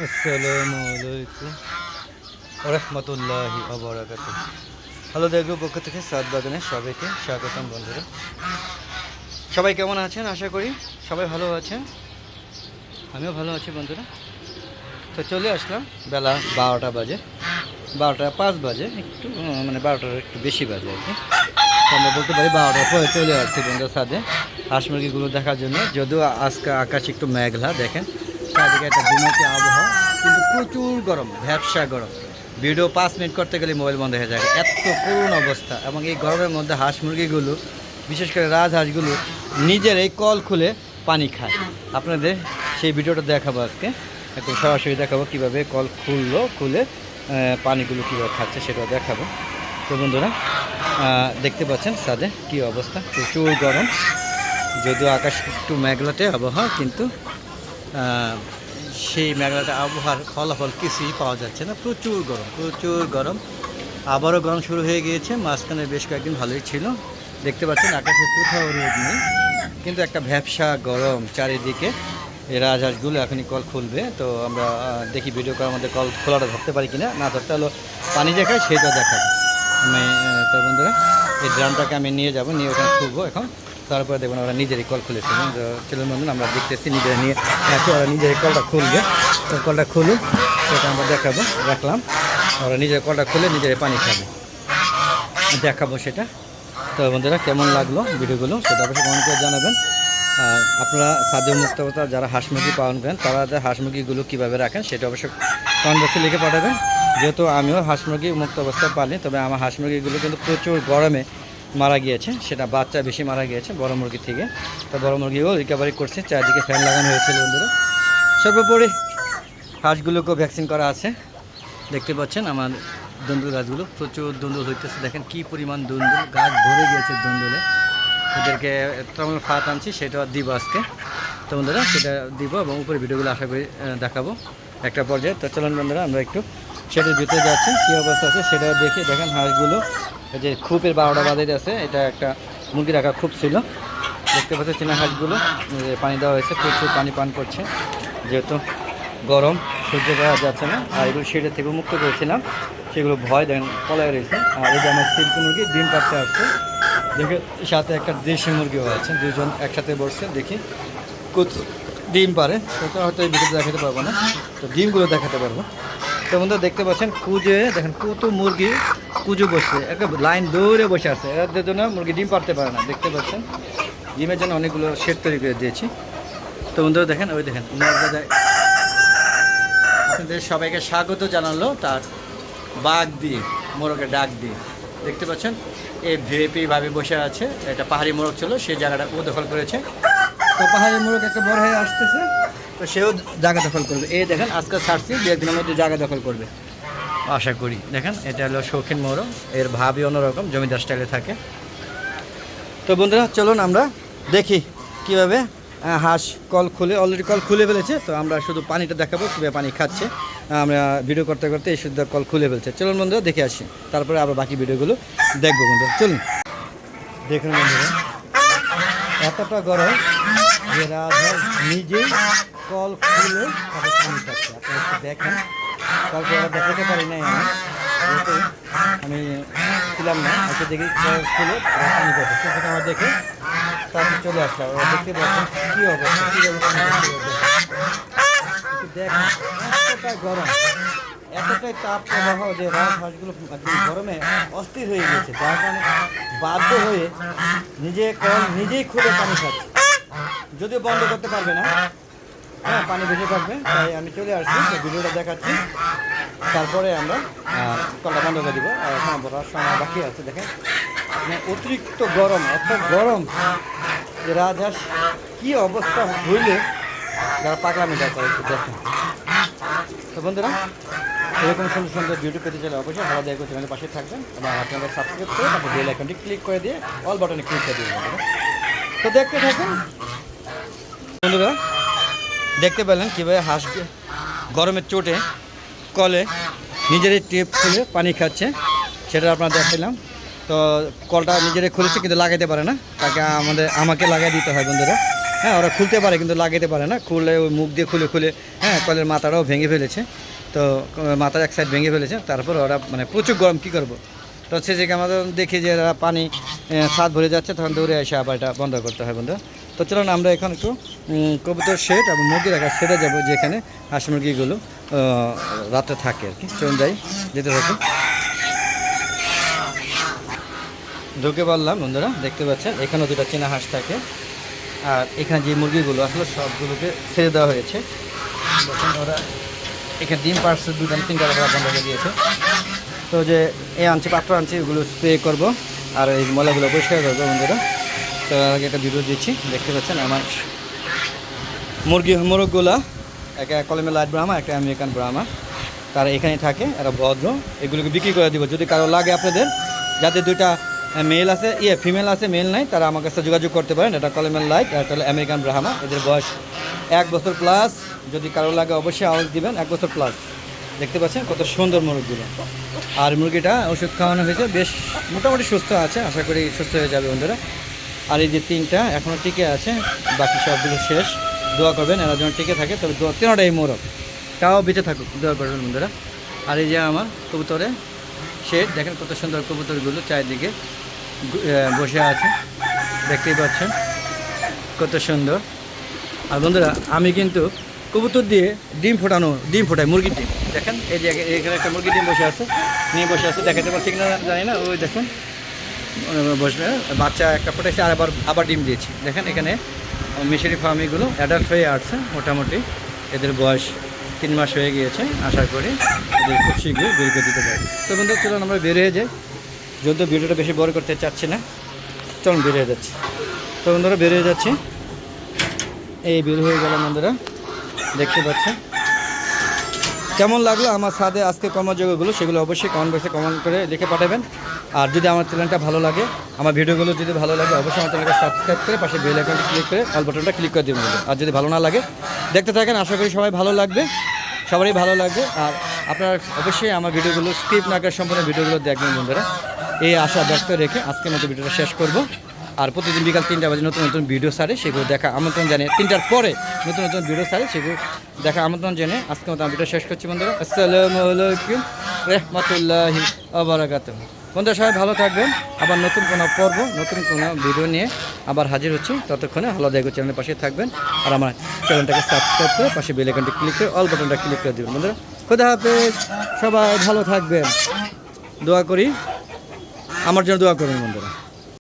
আসসালামু আলাইকুম ওয়া রাহমাতুল্লাহি ওয়া বারাকাতুহু। হ্যালো দেখব পক্ষ থেকে সাত বাগানে সবাইকে স্বাগতম। বন্ধুরা সবাই কেমন আছেন? আশা করি সবাই ভালো আছেন, আমিও ভালো আছি। বন্ধুরা তো চলে আসলাম, বেলা 12টা বাজে, 12টা 5 বাজে, একটু মানে 12টার একটু বেশি বাজে আর কি। তো আমরা বলতে পারি 12টার পরে চলে আসছি বন্ধুরা ছাদে হাঁস মুরগিগুলো দেখার জন্য। যদিও আজকে আকাশ একটু মেঘলা, দেখেন চারদিকে একটা গুমোটি আবহাওয়া, কিন্তু প্রচুর গরম, ভ্যাবসা গরম। ভিডিও 5 মিনিট করতে গেলে মোবাইল বন্ধ হয়ে যায়, এত করুণ অবস্থা। এবং এই গরমের মধ্যে হাঁস মুরগিগুলো, বিশেষ করে রাজহাঁসগুলো নিজেরাই কল খুলে পানি খায়। আপনাদের সেই ভিডিওটা দেখাবো আজকে, একটু সরাসরি দেখাবো কীভাবে কল খুলে পানিগুলো কীভাবে খাচ্ছে সেটাও দেখাবো। তো বন্ধুরা দেখতে পাচ্ছেন ছাদে কী অবস্থা, প্রচুর গরম। যদিও আকাশ একটু মেঘলাতে আবহাওয়া, কিন্তু সেই মেঘলাতে আবহাওয়ার ফলাফল কিছুই পাওয়া যাচ্ছে না। প্রচুর গরম, প্রচুর গরম। আবারও গরম শুরু হয়ে গিয়েছে। মাঝখানে বেশ কয়েকদিন ভালোই ছিল, দেখতে পাচ্ছেন আকাশে কোথাও রোদ নেই, কিন্তু একটা ভ্যাবসা গরম চারিদিকে। এই রাজহাঁসগুলো এখনই কল খুলবে, তো আমরা দেখি ভিডিও করার মধ্যে কল খোলাটা ধরতে পারি কিনা। না ধরতে হলো পানি দেখায়, সেটা দেখাবো আমি। তো বন্ধুরা এই ড্রামটাকে আমি নিয়ে যাব, নিয়ে ওখানে খুলবো এখন। তারপরে দেখবেন ওরা নিজেরই কল খুলে ফেলবেন। চলুন বন্ধুরা আমরা দেখতেছি, নিজেরা নিয়ে এখন ওরা নিজেরই কলটা খুলবে। তো কলটা খুলুক, সেটা আমরা দেখাবো। রাখলাম, ওরা নিজের কলটা খুলে নিজেরাই পানি খাবে, দেখাবো সেটা। তো বন্ধুরা কেমন লাগলো ভিডিওগুলো সেটা অবশ্যই কমেন্ট করে জানাবেন। আর আপনারা ছাদে মুক্ত অবস্থা যারা হাঁস মুরগি পালন করেন, তারা হাঁস মুরগিগুলো কীভাবে রাখেন সেটা অবশ্যই কমেন্ট বক্সে লিখে পাঠাবেন। যেহেতু আমিও হাঁস মুরগি মুক্ত অবস্থায় পালি, তবে আমার হাঁস মুরগিগুলো কিন্তু প্রচুর গরমে মারা গিয়েছে। সেটা বাচ্চা বেশি মারা গিয়েছে বড় মুরগি থেকে। তো বড় মুরগিও রিকভারি করছে, চারদিকে ফ্যান লাগানো হয়েছিল বন্ধুরা। সর্বোপরি হাঁসগুলোকেও ভ্যাকসিন করা আছে। দেখতে পাচ্ছেন আমার দন্দুল গাছগুলো, প্রচুর দন্দুল হইতেছে। দেখেন কি পরিমাণ দন্দুল, গাছ ভরে গিয়েছে দন্দুলে। ওদেরকে তেমন ফাত আনছি, সেটাও দিব আজকে। তো বন্ধুরা সেটা দিব, এবং উপরে ভিডিওগুলো আশা করি দেখাবো একটা পর্যায়ে। তো চলুন বন্ধুরা আমরা একটু সেটার ভিতরে যাচ্ছি, কী অবস্থা আছে সেটা দেখে। দেখেন হাঁসগুলো এই যে খুপের 12টা বাজে আছে, এটা একটা মুরগি রাখা খুব ছিল। দেখতে পাচ্ছি চীনা হাঁসগুলো পানি দেওয়া হয়েছে, প্রচুর পানি পান করছে, যেহেতু গরম সহ্য করা যাচ্ছে না। আর এগুলো শেডের থেকে মুক্ত করেছিলাম, সেগুলো ভয় দেখেন পলায় রয়েছে। আর এই যে আমার সিল্কি মুরগি ডিম পাড়তে আসছে, দেখে সাথে একটা দেশি মুরগিও আছে, দুজন একসাথে বসছে। দেখি কত ডিম পারে, সেটা হয়তো এই ভিডিওতে দেখাতে পারবো না, তো ডিমগুলো দেখাতে পারবো। তো বন্ধুরা দেখতে পাচ্ছেন কুজে, দেখেন কত মুরগি কুজো বসছে, একটা লাইন দৌড়ে বসে আছে। এদের জন্য মুরগি ডিম পারতে পারে না। দেখতে পাচ্ছেন ডিমের জন্য অনেকগুলো শেড তৈরি করে দিয়েছি। তো বন্ধুরা দেখেন, ওই দেখেন আপনাদের সবাইকে স্বাগত জানালো তার বাঘ দিয়ে, মোরগের ডাক দিয়ে। দেখতে পাচ্ছেন এই ভিআইপি ভাবে বসে আছে। এটা পাহাড়ি মোরগ ছিল, সেই জায়গাটা ও দখল করেছে। তো পাহাড়ি মোরগ একটা বড় হয়ে আসতেছে, তো সেও জায়গা দখল করবে। এই দেখেন আজকে ছাড়ছি, দু একদিনের মধ্যে জায়গা দখল করবে আশা করি। দেখেন এটা হলো শৌখিন মোরগ, এর ভাবই অন্যরকম, জমিদার স্টাইলে থাকে। তো বন্ধুরা চলুন আমরা দেখি কীভাবে হাঁস কল খুলে, অলরেডি কল খুলে ফেলেছে। তো আমরা শুধু পানিটা দেখাবো কীভাবে পানি খাচ্ছে। আমরা ভিডিও করতে করতে এই শুদ্ধ কল খুলে ফেলছে। চলুন বন্ধুরা দেখে আসি, তারপরে আবার বাকি ভিডিওগুলো দেখবো বন্ধুরা। চলুন দেখুন বন্ধুরা, এতটা গরম যে রাজহাঁস নিজেই কল খুলে তারপর পানি খাচ্ছে। আপনারা একটু দেখেন, তারপরে দেখাতে পারি নাই আমি, যেহেতু আমি ছিলাম না। হয়তো দেখি কল খুলে পানি খাচ্ছে, সেটা আমার দেখে তারপর চলে আসলাম। ওরা দেখতে পাচ্ছেন কী অবস্থা, কীভাবে পানি খাচ্ছে একটু দেখেন। এতটাই গরম, এতটাই তাপ প্রবাহ যে রাজহাঁসগুলো গরমে অস্থির হয়ে গেছে, যার কারণে বাধ্য হয়ে নিজেই খুলে পানি খাচ্ছে। যদিও বন্ধ করতে পারবে না, হ্যাঁ পানি বেশি থাকবে, তাই আমি চলে আসছি, ভিডিওটা দেখাচ্ছি। তারপরে আমরা কলটা বন্ধ করে দিব। আর এখন বলার সময় বাকি আছে। দেখেন মানে অতিরিক্ত গরম, এত গরম যে রাজহাঁস কী অবস্থা হইলে যারা পাগলামিটা করে একটু দেখেন। তো বন্ধুরা এরকম সুন্দর সুন্দর ভিডিও পেতে চাইলে অবশ্যই ভালো দেখো, চ্যানেলের পাশে থাকবেন এবং আপনারা সাবস্ক্রাইব করে তারপর বেল আইকনটি ক্লিক করে দিয়ে অল বাটনে ক্লিক করে দিয়ে দেবেন। তো দেখতে থাকুন বন্ধুরা। দেখতে পেলেন কীভাবে হাঁস গরমের চোটে কলে নিজেরই টেপ খুলে পানি খাচ্ছে, সেটা আপনারা দেখালাম। তো কলটা নিজেরাই খুলেছে, কিন্তু লাগাইতে পারে না, তাকে আমাকে লাগাই দিতে হয় বন্ধুরা। হ্যাঁ, ওরা খুলতে পারে কিন্তু লাগাতে পারে না, খুললে ওই মুখ দিয়ে খুলে খুলে হ্যাঁ কলের মাথাটাও ভেঙে ফেলেছে। তো মাথার এক সাইড ভেঙে ফেলেছে, তারপর ওরা মানে প্রচুর গরম কী করবো, তো হচ্ছে যে আমাদের দেখি যে এরা পানি ছাদ ভরে যাচ্ছে, তখন দৌড়ে এসে আবার এটা বন্ধ করতে হয় বন্ধু। তো চলুন আমরা এখন একটু কবুতর শেড এবং মুরগি রাখার শেডে যাবো, যেখানে হাঁস মুরগিগুলো রাতে থাকে আর কি। চলুন যাই, যেতে থাকি। ঢুকে পারলাম বন্ধুরা, দেখতে পাচ্ছেন এখানেও দুটো চীনা হাঁস থাকে। আর এখানে যে মুরগিগুলো আসলে সবগুলোকে ছেড়ে দেওয়া হয়েছে। দেখেন ওরা এখানে ডিম পারছে, 2-3টা বন্ধ করে দিয়েছে। তো যে আনছি পাত্র আনছি, ওগুলো স্প্রে করব আর এই ময়লাগুলো পরিষ্কার করবো বন্ধুরা। তো আগে একটা ভিডিও দিচ্ছি, দেখতে পাচ্ছেন আমার মোরগগুলা, একটা কলমে লাইট ব্রাহ্মা, একটা আমেরিকান ব্রাহ্মা, তারা এখানে থাকে, এরা ভদ্র। এগুলোকে বিক্রি করে দিব, যদি কারো লাগে আপনাদের, যাদের দুইটা মেল আছে ফিমেল আছে, মেল নাই, তারা আমার কাছে যোগাযোগ করতে পারেন। এটা কলমের লাইট আর এটা আমেরিকান ব্রাহ্মা, এদের বয়স 1 বছর প্লাস। যদি কারো লাগে অবশ্যই আওয়াজ দিবেন, 1 বছর প্লাস। দেখতে পাচ্ছেন কত সুন্দর মুরগিগুলো। আর মুরগিটা ওষুধ খাওয়ানো হয়েছে, বেশ মোটামুটি সুস্থ আছে, আশা করি সুস্থ হয়ে যাবে বন্ধুরা। আর এই যে 3টা এখনও টিকে আছে, বাকি সবগুলো শেষ। দোয়া করবেন এরা যেন টিকে থাকে, তবে 3টাই মোরগ, তাও বেঁচে থাকুক, দোয়া করবেন বন্ধুরা। আর এই যে আমার কবুতরে শেড, দেখেন কত সুন্দর কবুতরগুলো চারিদিকে বসে আছে, দেখতেই পাচ্ছেন কত সুন্দর। আর বন্ধুরা আমি কিন্তু কবুতর দিয়ে ডিম ফোটাই, মুরগির ডিম। দেখেন এই যে এখানে একটা মুরগির ডিম বসে আছে, নিয়ে বসে আছে, দেখাতে পারছি কিনা জানি না, ওই দেখুন বসবে, বাচ্চা একটা ফোটাইছে আর আবার ডিম দিয়েছি। দেখেন এখানে মিশরি ফার্মিগুলো অ্যাডাল্ট হয়ে আসছে মোটামুটি, এদের বয়স 3 মাস হয়ে গিয়েছে, আশা করি এদের খুব শীঘ্রই বের করে দিতে পারি। তো বন্ধুরা চলুন আমরা বের হয়ে যাই, যদিও ভিডিওটা বেশি বড় করতে চাচ্ছি না, চলুন বের হয়ে যাচ্ছি। তো বন্ধুরা বের হয়ে যাচ্ছি, এই বের হয়ে গেলাম বন্ধুরা, দেখতে পাচ্ছেন। কেমন লাগলো আমার সাথে আজকে কর্মযোগ্যগুলো, সেগুলো অবশ্যই কমেন্ট বক্সে কমেন্ট করে লিখে পাঠাবেন। আর যদি আমার চ্যানেলটা ভালো লাগে, আমার ভিডিওগুলো যদি ভালো লাগে, অবশ্যই আমার চ্যানেলকে সাবস্ক্রাইব করে পাশে বেল আইকনটি ক্লিক করে অল বাটনটা ক্লিক করে দেবেন। আর যদি ভালো না লাগে, দেখতে থাকেন, আশা করি সবাই ভালো লাগবে, সবারই ভালো লাগবে। আর আপনারা অবশ্যই আমার ভিডিওগুলো স্কিপ না করে সম্পূর্ণ ভিডিওগুলো দেখবেন বন্ধুরা, এই আশা ব্যক্ত রেখে আজকের মতো ভিডিওটা শেষ করব। আর প্রতিদিন বিকাল 3টা বাজে নতুন নতুন ভিডিও ছাড়ে, সেগুলো দেখা আমন্ত্রণ জানিয়ে, 3টার পরে নতুন নতুন ভিডিও ছাড়ে, সেগুলো দেখা আমন্ত্রণ জেনে আজকের মতো ভিডিও শেষ করছি বন্ধুরা। আসসালামু আলাইকুম রাহমাতুল্লাহি ওয়া বারাকাতুহু। বন্ধুরা সবাই ভালো থাকবেন, আবার নতুন কোনো পর্ব, নতুন কোনো ভিডিও নিয়ে আবার হাজির হচ্ছি। ততক্ষণে হ্যালো দেখো চ্যানেলের পাশে থাকবেন, আর আমার চ্যানেলটাকে সাবস্ক্রাইব করে পাশে বেল আইকনটি ক্লিক করে অল বাটনটা ক্লিক করে দেবেন বন্ধুরা। খোদা হাফেজ, সবাই ভালো থাকবেন, দোয়া করি, আমার জন্য দোয়া করবেন বন্ধুরা।